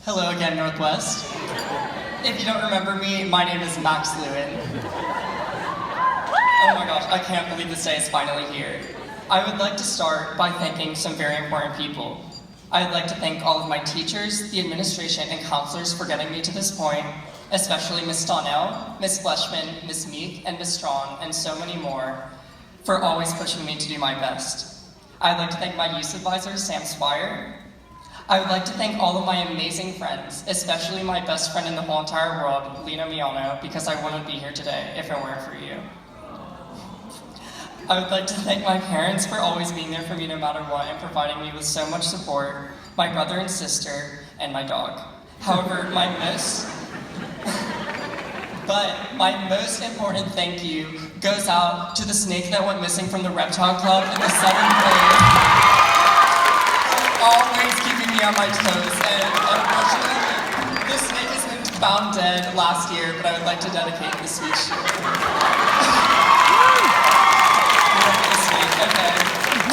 Hello again, Northwest. If you don't remember me, my name is Lewin. Oh my gosh, I can't believe this day is finally here. I would like to start by thanking some very important people. I'd like to thank all of my teachers, the administration, and counselors for getting me to this point, especially Miss Donnell, Miss Fleshman, Miss Meek, and Miss Strong, and so many more, for always pushing me to do my best. I'd like to thank my youth advisor, Sam Spire. I would like to thank all of my amazing friends, especially my best friend in the whole entire world, Lena Miano, because I wouldn't be here today if it weren't for you. I would like to thank my parents for always being there for me no matter what and providing me with so much support, my brother and sister, and my dog. However, my most important thank you goes out to the snake that went missing from the reptile club in the 7th grade. Always keeping me on my toes, and unfortunately, this snake has been found dead last year, but I would like to dedicate this speech to it. Okay.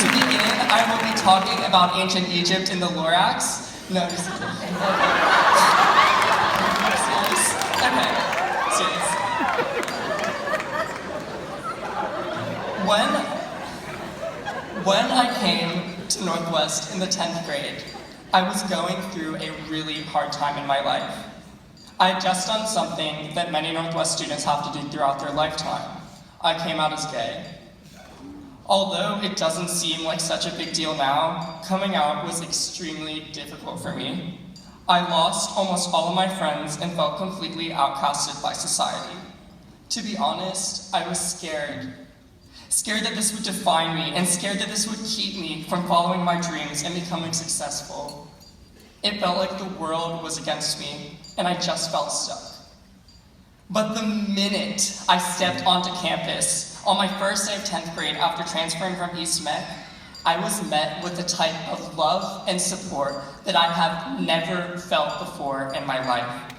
To begin, I will be talking about ancient Egypt in the Lorax. No, just kidding. Okay. Serious. When I came to Northwest in the 10th grade, I was going through a really hard time in my life. I had just done something that many Northwest students have to do throughout their lifetime. I came out as gay. Although it doesn't seem like such a big deal now, coming out was extremely difficult for me. I lost almost all of my friends and felt completely outcasted by society. To be honest, I was scared. Scared that this would define me, and scared that this would keep me from following my dreams and becoming successful. It felt like the world was against me, and I just felt stuck. But the minute I stepped onto campus, on my first day of 10th grade after transferring from East Mech, I was met with a type of love and support that I have never felt before in my life.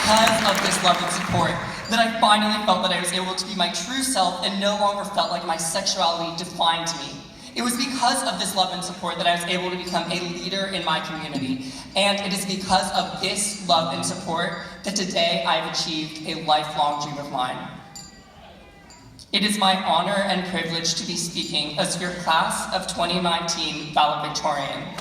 Because of this love and support, that I finally felt that I was able to be my true self and no longer felt like my sexuality defined me. It was because of this love and support that I was able to become a leader in my community. And it is because of this love and support that today I've achieved a lifelong dream of mine. It is my honor and privilege to be speaking as your class of 2019 Valedictorian.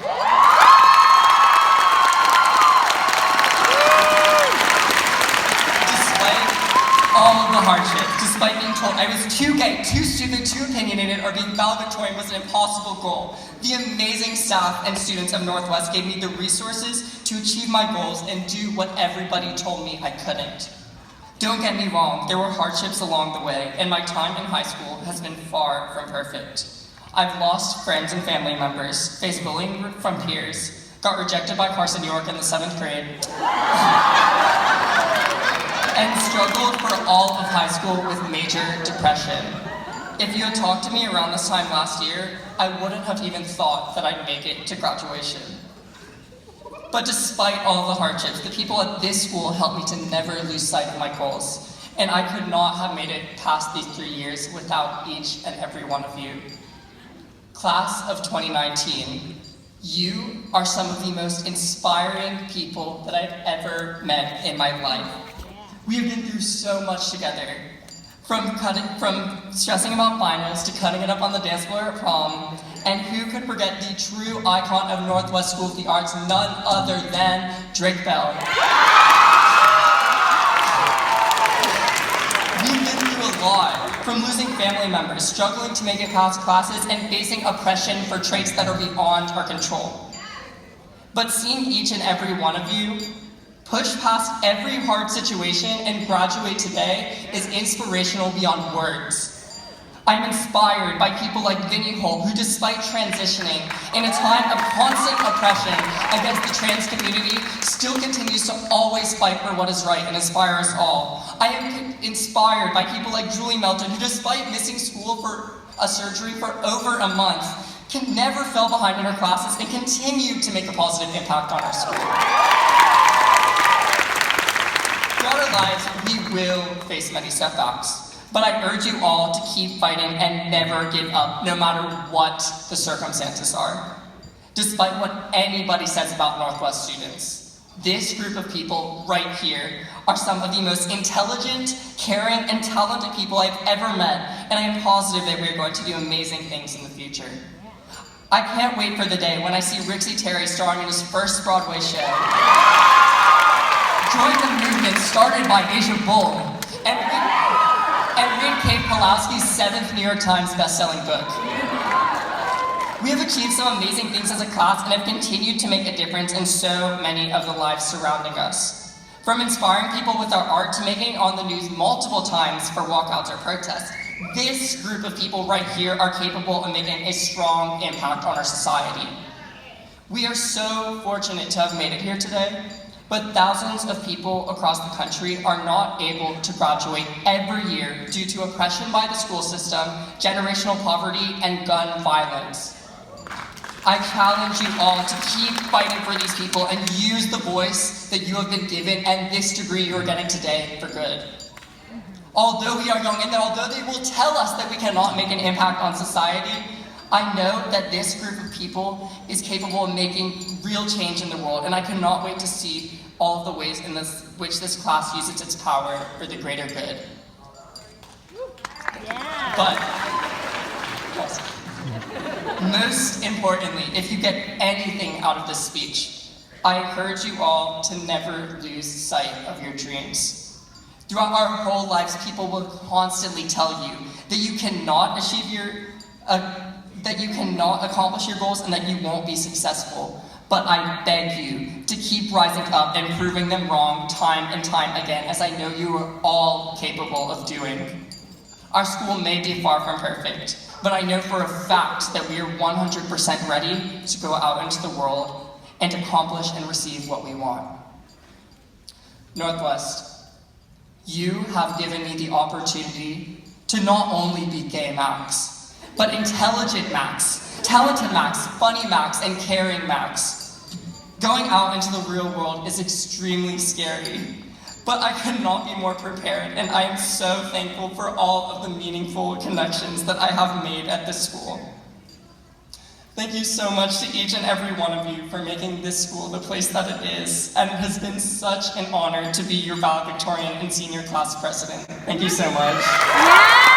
All of the hardship, despite being told I was too gay, too stupid, too opinionated, or being valedictorian was an impossible goal, the amazing staff and students of Northwest gave me the resources to achieve my goals and do what everybody told me I couldn't. Don't get me wrong, there were hardships along the way, and my time in high school has been far from perfect. I've lost friends and family members, faced bullying from peers, got rejected by Carson York in the 7th grade, and struggled for all of high school with major depression. If you had talked to me around this time last year, I wouldn't have even thought that I'd make it to graduation. But despite all the hardships, the people at this school helped me to never lose sight of my goals, and I could not have made it past these 3 years without each and every one of you. Class of 2019, you are some of the most inspiring people that I've ever met in my life. We have been through so much together, from stressing about finals to cutting it up on the dance floor at prom, and who could forget the true icon of Northwest School of the Arts, none other than Drake Bell. We've been through a lot, from losing family members, struggling to make it past classes, and facing oppression for traits that are beyond our control. But seeing each and every one of you push past every hard situation and graduate today is inspirational beyond words. I'm inspired by people like Vinnie Holt, who despite transitioning in a time of constant oppression against the trans community, still continues to always fight for what is right and inspire us all. I am inspired by people like Julie Melton, who despite missing school for a surgery for over a month, can never fall behind in her classes and continue to make a positive impact on our school. Throughout our lives, we will face many setbacks. But I urge you all to keep fighting and never give up, no matter what the circumstances are. Despite what anybody says about Northwest students, this group of people right here are some of the most intelligent, caring, and talented people I've ever met, and I am positive that we're going to do amazing things in the future. I can't wait for the day when I see Rixie Terry starring in his first Broadway show. Join the movement started by Asia Bull and read Kate Pulowski's 7th New York Times bestselling book. We have achieved some amazing things as a class and have continued to make a difference in so many of the lives surrounding us. From inspiring people with our art to making it on the news multiple times for walkouts or protests, this group of people right here are capable of making a strong impact on our society. We are so fortunate to have made it here today, but thousands of people across the country are not able to graduate every year due to oppression by the school system, generational poverty, and gun violence. I challenge you all to keep fighting for these people and use the voice that you have been given and this degree you are getting today for good. Although we are young and although they will tell us that we cannot make an impact on society, I know that this group of people is capable of making real change in the world, and I cannot wait to see all of the ways in which this class uses its power for the greater good. Yeah. But, yes. Most importantly, if you get anything out of this speech, I encourage you all to never lose sight of your dreams. Throughout our whole lives, people will constantly tell you that you cannot accomplish your goals and that you won't be successful. But I beg you to keep rising up and proving them wrong time and time again, as I know you are all capable of doing. Our school may be far from perfect, but I know for a fact that we are 100% ready to go out into the world and accomplish and receive what we want. Northwest, you have given me the opportunity to not only be gay Max, but intelligent Max, talented Max, funny Max, and caring Max. Going out into the real world is extremely scary, but I could not be more prepared, and I am so thankful for all of the meaningful connections that I have made at this school. Thank you so much to each and every one of you for making this school the place that it is, and it has been such an honor to be your valedictorian and senior class president. Thank you so much. Yeah!